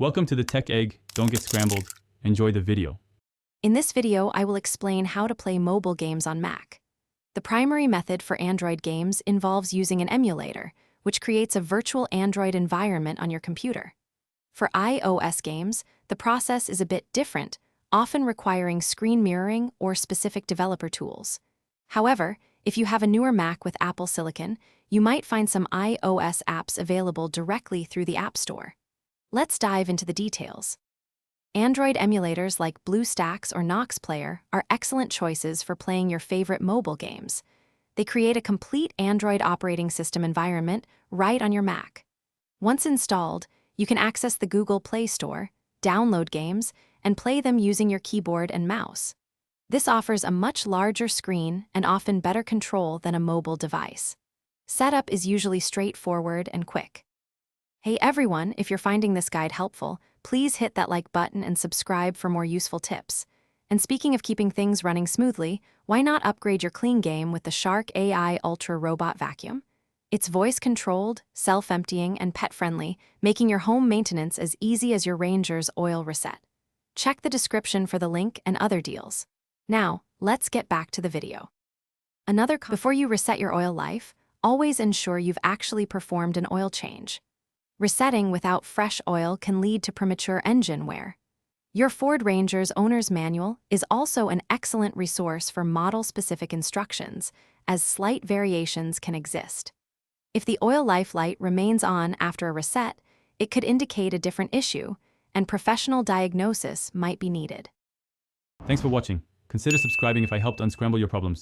Welcome to the Tech Egg. Don't get scrambled. Enjoy the video. In this video, I will explain how to play mobile games on Mac. The primary method for Android games involves using an emulator, which creates a virtual Android environment on your computer. For iOS games, the process is a bit different, often requiring screen mirroring or specific developer tools. However, if you have a newer Mac with Apple Silicon, you might find some iOS apps available directly through the App Store. Let's dive into the details. Android emulators like BlueStacks or Nox Player are excellent choices for playing your favorite mobile games. They create a complete Android operating system environment right on your Mac. Once installed, you can access the Google Play Store, download games, and play them using your keyboard and mouse. This offers a much larger screen and often better control than a mobile device. Setup is usually straightforward and quick. Hey everyone, if you're finding this guide helpful, please hit that like button and subscribe for more useful tips. And speaking of keeping things running smoothly, why not upgrade your clean game with the Shark AI Ultra Robot Vacuum? It's voice-controlled, self-emptying, and pet-friendly, making your home maintenance as easy as your Ranger's oil reset. Check the description for the link and other deals. Now, let's get back to the video. Before you reset your oil life, always ensure you've actually performed an oil change. Resetting without fresh oil can lead to premature engine wear. Your Ford Ranger's owner's manual is also an excellent resource for model-specific instructions, as slight variations can exist. If the oil life light remains on after a reset, it could indicate a different issue, and professional diagnosis might be needed. Thanks for watching. Consider subscribing if I helped unscramble your problems.